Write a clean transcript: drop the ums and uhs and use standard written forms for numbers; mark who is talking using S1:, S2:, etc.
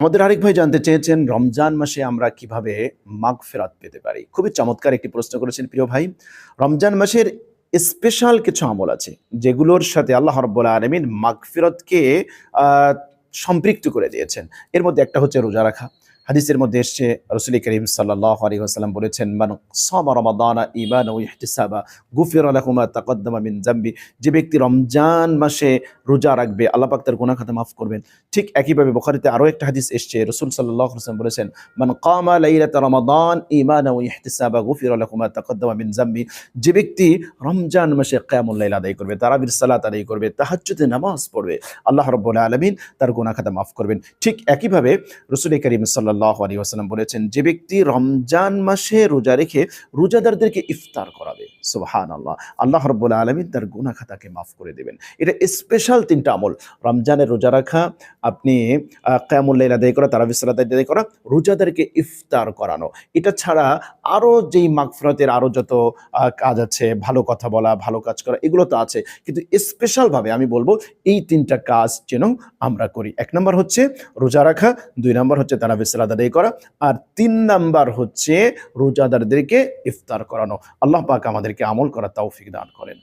S1: আমাদের আরেক ভাই জানতে চেয়েছেন রমজান মাসে আমরা কিভাবে মাগফিরাত পেতে পারি। খুবই চমৎকার একটি প্রশ্ন করেছেন প্রিয় ভাই। রমজান মাসের স্পেশাল কিছু আমল আছে যেগুলোর সাথে আল্লাহ রাব্বুল আলামিন মাগফিরাতকে আ সম্পৃক্ত করে দিয়েছেন। এর মধ্যে একটা হচ্ছে রোজা রাখা। হাদিসের মধ্যে এসছে রাসূল করিম সাল্লাল্লাহু আলাইহি ওয়াসাল্লাম বলেছেন, "মান সামা রমাদানা ঈমানান ওয়া ইহতিসাবা গুফিরা লাহু মা তাকদ্দামা মিন যামবি।" যে ব্যক্তি রমজান মাসে রোজা রাখবে আল্লাহ পাক তার গুনাহ খাতা মাফ করবেন। ঠিক একইভাবে বুখারীতে আরো একটা হাদিস এসছে, রাসূল সাল্লাল্লাহু আলাইহি ওয়াসাল্লাম বলেছেন, "মান কামা লাইলাতা রমাদান ঈমানান ওয়া ইহতিসাবা গুফিরা লাহু মা তাকদ্দামা মিন যামবি।" যে ব্যক্তি রমজান মাসে কিয়ামুল লাইল আদায় করবে, তারাবির সালাত আদায় করবে, তাহাজ্জুদের নামাজ পড়বে, আল্লাহ রাব্বুল আলামিন তার গুনাহ খাতা মাফ করবেন। ঠিক একইভাবে রাসূল করিম সাল্লাল্লাহু আলাইহি ওয়াসাল্লাম বলেছেন, যে ব্যক্তি রমজান মাসে রোজা রেখে রোজাদারদেরকে ইফতার করাবে, সুবহানাল্লাহ, আল্লাহ রাব্বুল আলামিন তার গুনাহ খাতাকে মাফ করে দিবেন। এটা স্পেশাল ৩ টা আমল। রমজানের রোজা রাখা, আপনি কিয়ামুল লাইল আদায় করা, তারাবির সালাত আদায় করা, রোজাদারকে ইফতার করানো। এটা ছাড়া আরো যেই মাগফিরাতের আরো যত কাজ আছে, ভালো কথা বলা, ভালো কাজ করা, এগুলো তো আছে। কিন্তু স্পেশাল ভাবে আমি বলব এই ৩ টা কাজ যেন আমরা করি। ১ নাম্বার হচ্ছে রোজা রাখা, ২ নাম্বার হচ্ছে তারাবির সালাত আদায় করা, আর ৩ নাম্বার হচ্ছে রোজাদারদেরকে ইফতার করানো। আল্লাহ পাক আমাদেরকে আমল করার তৌফিক দান করেন।